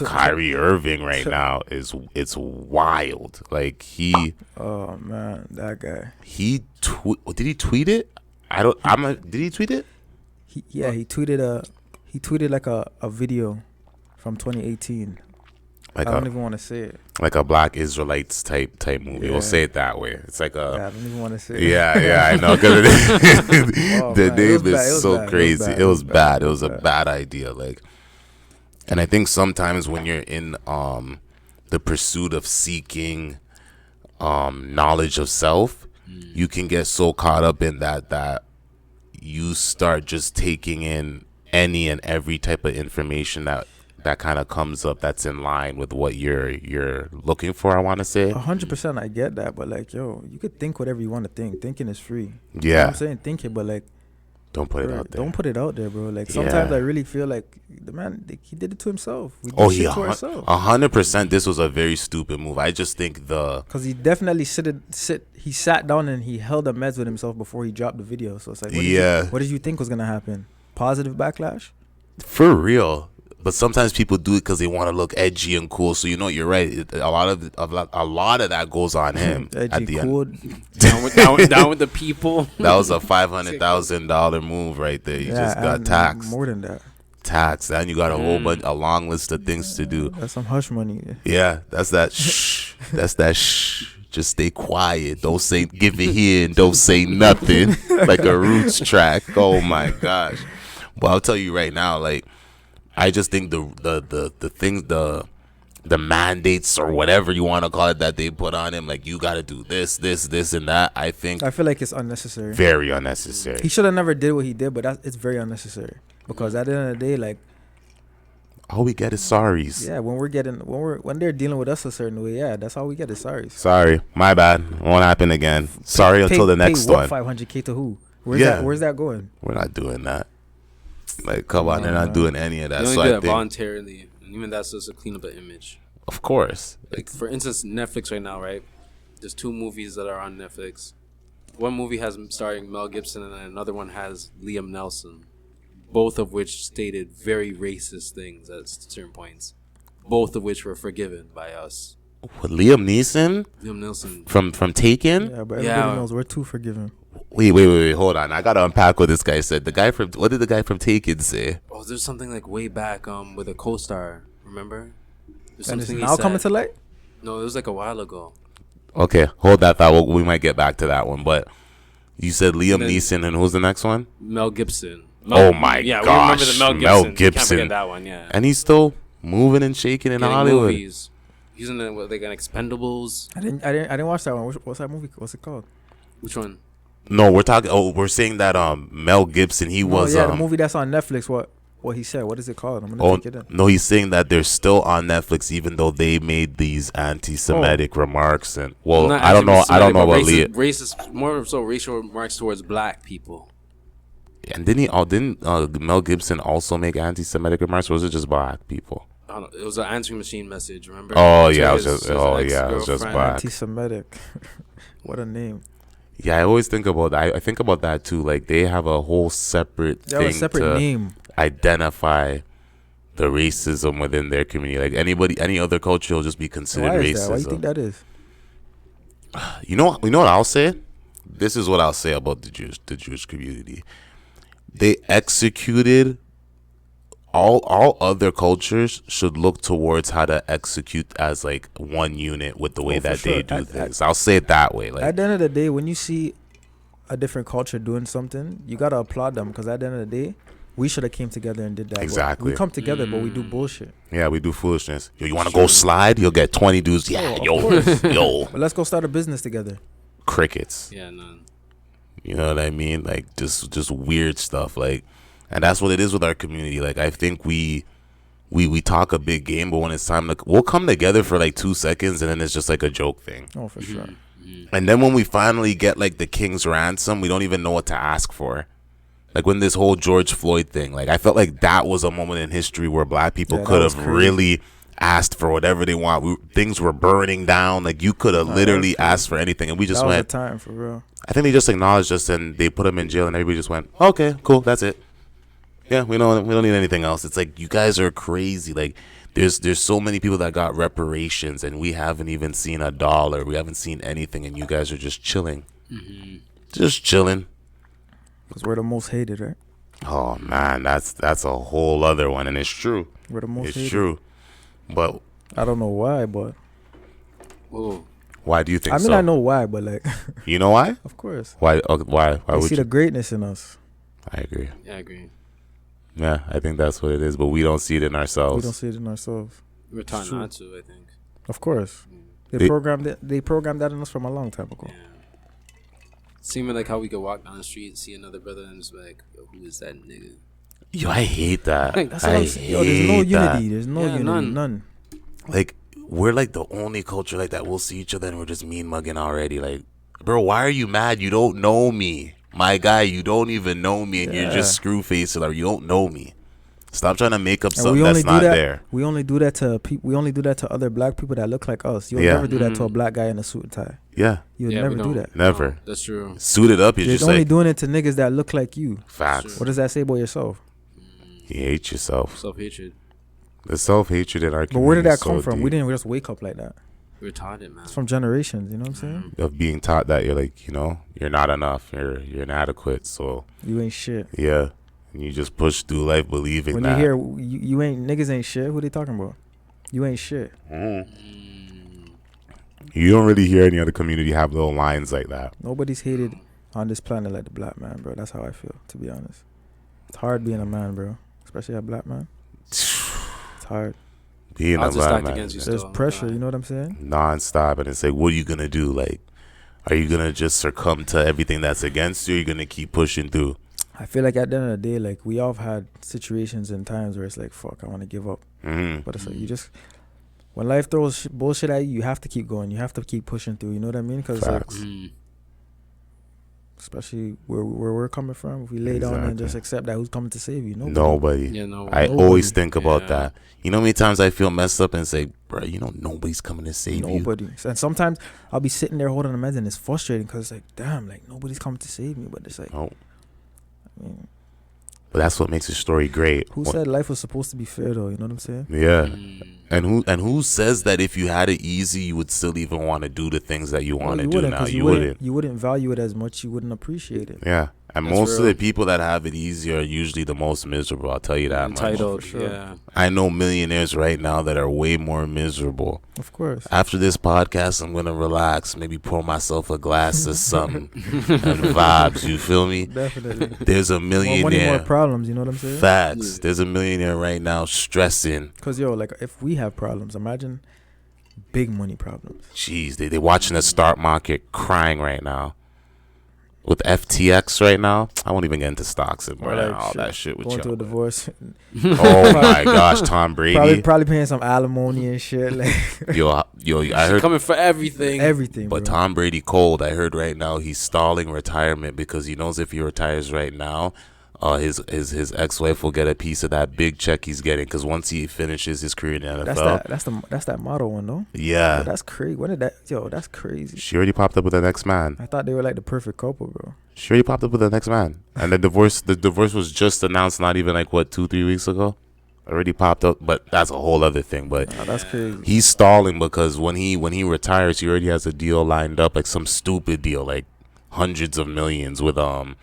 Kyrie Irving right now it's wild. Like he. Oh man, that guy. Did he tweet it? I don't. Did he tweet it? He tweeted like a video from 2018. Like I don't even want to say it. Like a Black Israelites type movie. Yeah. We'll say it that way. It's like a. Yeah, I don't even want to say it. Yeah, I know. Cause the name is so crazy. It was bad. It was a bad idea. Like, and I think sometimes when you're in the pursuit of seeking knowledge of self, you can get so caught up in that you start just taking in any and every type of information that kind of comes up that's in line with what you're looking for, I want to say. 100%, I get that, but like, yo, you could think whatever you want to think. Thinking is free. Yeah. You know what I'm saying? Think it, but like, don't put it out there. Don't put it out there, bro. Like, sometimes I really feel like the man, he did it to himself. We did he shit to ourselves. 100%. This was a very stupid move. I just think because he definitely he sat down and he held a meds with himself before he dropped the video. So it's like, what did you think was gonna happen? Positive backlash? For real. But sometimes people do it because they want to look edgy and cool. So you're right. A lot of that goes on him. Edgy, at the cool. End. down with the people. That was a $500,000 move right there. You just got taxed. More than that. Taxed, and you got a long list of things to do. That's some hush money. Yeah, that's that shh. That's that shh. Just stay quiet. Don't say give it here and don't say nothing. Like a Roots track. Oh my gosh. But I'll tell you right now, like, I just think the things, the mandates or whatever you want to call it that they put on him, like, you got to do this and that. I feel like it's unnecessary. Very unnecessary. He should have never did what he did, but it's very unnecessary because at the end of the day, like, all we get is sorries. Yeah, when they're dealing with us a certain way, yeah, that's all we get is sorries. Sorry, my bad. Won't happen again. Sorry until the next one. $500K to who? Where's that going? We're not doing that. Like, come on, they're not doing any of that. They only do that voluntarily, and even that's just to clean up the image. Of course. Like, for instance, Netflix right now, right? There's 2 movies that are on Netflix. One movie has starring Mel Gibson, and another one has Liam Neeson. Both of which stated very racist things at certain points. Both of which were forgiven by us. What, Liam Neeson? Liam Neeson. From Taken? Yeah, but everybody knows we're too forgiving. Wait, hold on. I gotta unpack what this guy said. What did the guy from Taken say? Oh, there's something like way back with a co-star. Remember? And it's now coming to light? No, it was like a while ago. Okay, hold that thought. We might get back to that one. But you said Liam Neeson, and who's the next one? Mel Gibson. Oh my gosh, we remember the Mel Gibson. Can't forget that one, yeah. And he's still moving and shaking in Hollywood. Movies. He's in an Expendables. I didn't watch that one. What's that movie? What's it called? Which one? No, we're saying that Mel Gibson. Was the movie that's on Netflix. What he said? What is it called? I'm gonna take it in. No, he's saying that they're still on Netflix even though they made these anti-Semitic remarks and I don't know about racist, more so racial remarks towards black people. And didn't Mel Gibson also make anti-Semitic remarks, or was it just black people? I don't know. It was an answering machine message. Remember? Oh yeah, it was just black. Anti-Semitic. What a name. Yeah, I always think about that. I think about that too. Like, they have a whole separate thing to name. Identify the racism within their community. Like, any other culture will just be considered racism. Why do you think that is? You know what I'll say? This is what I'll say about the Jewish community. They executed all other cultures should look towards how to execute as like one unit with the way that they do things. I'll say it that way. Like, at the end of the day, when you see a different culture doing something, you gotta applaud them because at the end of the day, we should have came together and did that. Exactly. We come together, but we do bullshit. Yeah, we do foolishness. Yo, you want to go slide? You'll get 20 dudes. Yeah, yo. But let's go start a business together. Crickets. Yeah, none. You know what I mean? Like, just weird stuff. Like, and that's what it is with our community. Like, I think we talk a big game, but when it's time we'll come together for like 2 seconds, and then it's just like a joke thing. Oh, for sure. And then when we finally get like the king's ransom, we don't even know what to ask for. Like, when this whole George Floyd thing, like, I felt like that was a moment in history where black people could have really asked for whatever they want. Things were burning down. Like, you could have literally asked for anything, and we just went. That was the time, for real. I think they just acknowledged us, and they put him in jail, and everybody just went, okay, cool, that's it. Yeah, we don't need anything else. It's like, you guys are crazy. Like, There's so many people that got reparations, and we haven't even seen $1. We haven't seen anything, and you guys are just chilling. Mm-hmm. Just chilling. Because we're the most hated, right? Oh, man, that's a whole other one, and it's true. We're the most hated. It's true. But I don't know why, but... Whoa. Why do you think so? I mean, I know why, but like... You know why? Of course. Why would you you? see the greatness in us. I agree. Yeah, I agree. Yeah, I think that's what it is, but we don't see it in ourselves. We don't see it in ourselves. We're taught not to, I think. Of course. They programmed that in us from a long time ago. Yeah. Seeming like how we could walk down the street and see another brother and just be like, yo, who is that nigga? Yo, I hate that. That's what I'm saying. Yo, there's no unity. There's no unity. None. Like, we're like the only culture like that. We'll see each other and we're just mean mugging already. Like, bro, why are you mad? You don't know me. My guy, you don't even know me, and you're just screw facing, or you don't know me. Stop trying to make up something that's not there. We only do that to people. We only do that to other black people that look like us. You'll never do that to a black guy in a suit and tie. Yeah, you would never do that. Never. No, that's true. Suited up, you're just only like doing it to niggas that look like you. Facts. What does that say about yourself? You hate yourself. Self-hatred. The self-hatred in our community. But where did that come so from? deep. We didn't just wake up like that. We're taught it, man. It's from generations. You know what I'm saying? Of being taught that you're like, you're not enough. You're inadequate. So you ain't shit. Yeah, and you just push through life believing when that. When you hear you ain't niggas ain't shit, who they talking about? You ain't shit. You don't really hear any other community have little lines like that. Nobody's hated on this planet like the black man, bro. That's how I feel, to be honest. It's hard being a man, bro, especially a black man. It's hard. Being a black man, there's pressure. You know what I'm saying? Non-stop, and it's like, what are you gonna do? Like, are you gonna just succumb to everything that's against you? Or are you gonna keep pushing through? I feel like at the end of the day, like we all have had situations and times where it's like, fuck, I want to give up. But it's like you just, when life throws bullshit at you, you have to keep going. You have to keep pushing through. You know what I mean? Because like, especially where we're coming from, if we lay down and just accept that, who's coming to save you? Nobody. Yeah, nobody. I always think about that. You know how many times I feel messed up and say, bro, nobody's coming to save you. Nobody. And sometimes I'll be sitting there holding the meds and it's frustrating because it's like, damn, like nobody's coming to save me. But it's like, I mean, but that's what makes a story great. Who said life was supposed to be fair though? You know what I'm saying? Yeah. And who says that if you had it easy, you would still even want to do the things that you want to do now? You wouldn't. You wouldn't value it as much. You wouldn't appreciate it. Yeah. And that's most of the people that have it easy are usually the most miserable. I'll tell you that much. Entitled, yeah. I know millionaires right now that are way more miserable. Of course. After this podcast, I'm going to relax, maybe pour myself a glass of something and vibes. You feel me? Definitely. There's a millionaire. More money, more problems. You know what I'm saying? Facts. There's a millionaire right now stressing. Because, like, if we have problems, imagine big money problems. Jeez, they watching the stock market crying right now. With FTX right now, I won't even get into stocks and all that shit with going y'all. Through a divorce. Oh my gosh, Tom Brady. Probably paying some alimony and shit. Like yo, I heard coming for everything. Everything. But bro. Tom Brady cold. I heard right now he's stalling retirement because he knows if he retires right now, his ex-wife will get a piece of that big check he's getting because once he finishes his career in the NFL. That's that motto one though. Yeah. Yo, that's crazy. When did that? Yo, that's crazy. She already popped up with the next man. I thought they were like the perfect couple, bro. She already popped up with the next man, and the divorce was just announced not even like 2-3 weeks ago. Already popped up, but that's a whole other thing. But that's crazy. He's stalling because when he retires, he already has a deal lined up, like some stupid deal, like hundreds of millions with a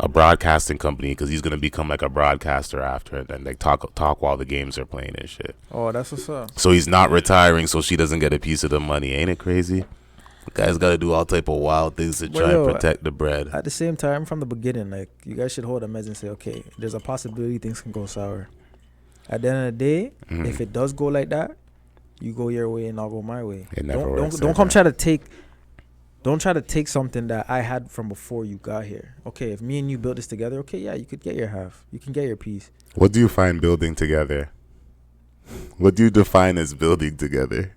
broadcasting company because he's gonna become like a broadcaster after it and like talk while the games are playing and shit. Oh, that's what's up. So he's not retiring, so she doesn't get a piece of the money. Ain't it crazy? The guy's got to do all type of wild things to try and protect the bread. At the same time, from the beginning, like you guys should hold a meds and say, okay, there's a possibility things can go sour. At the end of the day, if it does go like that, you go your way and I'll go my way. It never works. Don't come try to take. Don't try to take something that I had from before you got here. Okay, if me and you built this together, okay, yeah, you could get your half. You can get your piece. What do you find building together? What do you define as building together?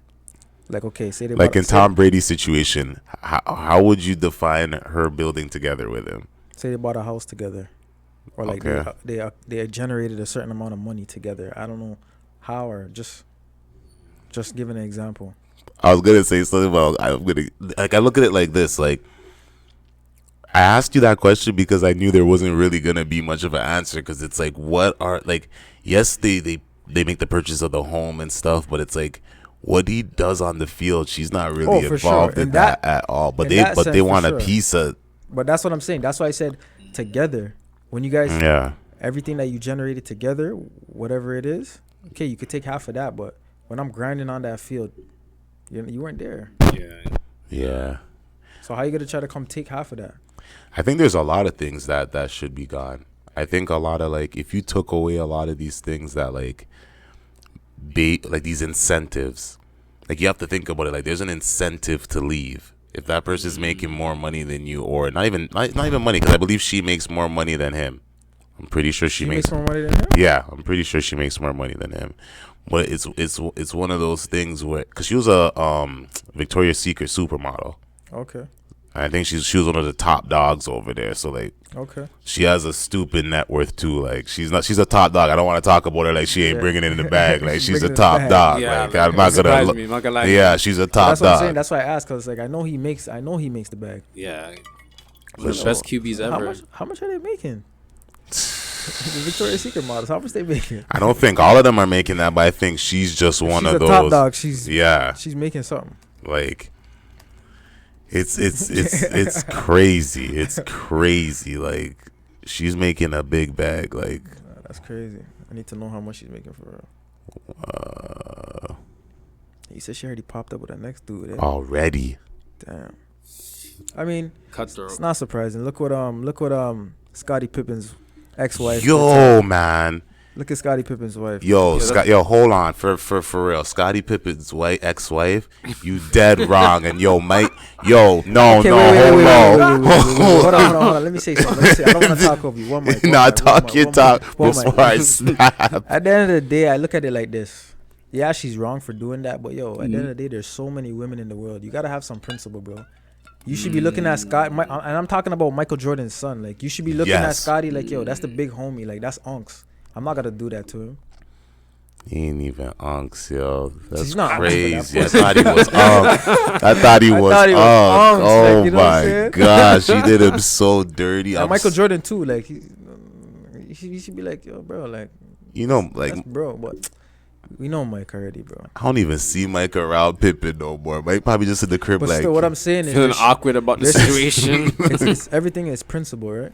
Like, okay, say they like in Tom Brady's situation, how would you define her building together with him? Say they bought a house together, or like they generated a certain amount of money together. I don't know how, or just giving an example. I was gonna say something about I look at it like this, like I asked you that question because I knew there wasn't really gonna be much of an answer because it's like what are like yes they they make the purchase of the home and stuff, but it's like what he does on the field, she's not really involved in that at all. But they want a piece of. But that's what I'm saying. That's why I said together. When you guys, everything that you generated together, whatever it is, okay, you could take half of that. But when I'm grinding on that field, you weren't there. Yeah. So how you gonna try to come take half of that? I think there's a lot of things that should be gone. I think a lot of like if you took away a lot of these things that like these incentives, like you have to think about it. Like there's an incentive to leave. If that person's making more money than you, or not even money, because I believe she makes more money than him. I'm pretty sure she makes more money than him. Yeah, I'm pretty sure she makes more money than him. But it's one of those things where, because she was a Victoria's Secret supermodel. Okay. I think she was one of the top dogs over there. So like, okay, she has a stupid net worth too. Like she's a top dog. I don't want to talk about her like she ain't bringing it in the bag. Like she's a top dog. Yeah, like I'm not gonna lie. Yeah, she's a top dog. That's what I'm saying. dog. That's why I asked, because like I know he makes the bag. Yeah, the best QBs ever. How much are they making? The Victoria's Secret models, how much they making? I don't think all of them are making that, but I think she's just one of those. She's a top dog. She's making something. Like it's crazy. It's crazy. Like she's making a big bag. Like that's crazy. I need to know how much she's making for real. You said she already popped up with that next dude. Already. Damn. I mean, cutthroat. It's not surprising. Look what Scottie Pippen's ex-wife. Yo, man. Look at Scottie Pippen's wife. Yo, hold on. For real. Scottie Pippen's ex-wife, you dead wrong. And yo, Mike, hold on. Hold on. Let me say something. I don't want to talk over you. One mic. Talk before I snap. At the end of the day, I look at it like this. Yeah, she's wrong for doing that, but yo, at the end of the day, there's so many women in the world. You gotta have some principle, bro. You should be looking at Scott, and I'm talking about Michael Jordan's son. Like, you should be looking at Scottie like, yo, that's the big homie. Like, that's unks. I'm not gonna do that to him. He ain't even unks, yo. That's crazy. I thought he was unks. I thought he was unks. Oh, like, you know my gosh. He did him so dirty. And Michael Jordan, too. Like, he should be like, yo, bro, like, you know, like, bro, but we know Mike already, bro. I don't even see Mike around Pippen no more. Mike probably just in the crib, but like. Still, what I'm saying is feeling awkward about the situation. it's everything is principle, right?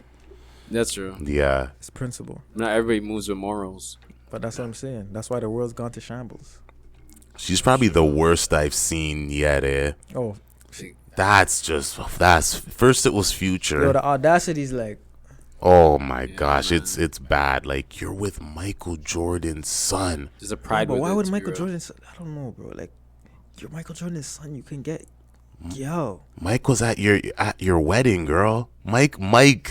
That's true. Yeah, it's principle. Not everybody moves with morals. But that's what I'm saying. That's why the world's gone to shambles. She's probably the worst I've seen yet. Oh, that's first. It was Future. Yo, the audacity's like. Oh my gosh, man. It's bad. Like, you're with Michael Jordan's son. There's a pride. But why would Michael Jordan's son? I don't know, bro. Like, you're Michael Jordan's son. You can get. Yo, Mike was at your wedding, girl. Mike,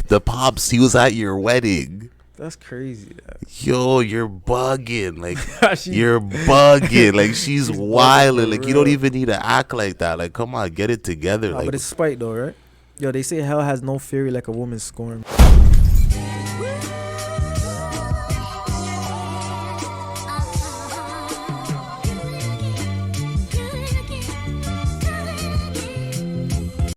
the pops. He was at your wedding. That's crazy. Yo, you're bugging. Like, you're bugging. Like, she's wilding. Like, you don't even need to act like that. Like, come on, get it together. Nah, like, but it's spite though, right? Yo, they say hell has no fury like a woman's scorn.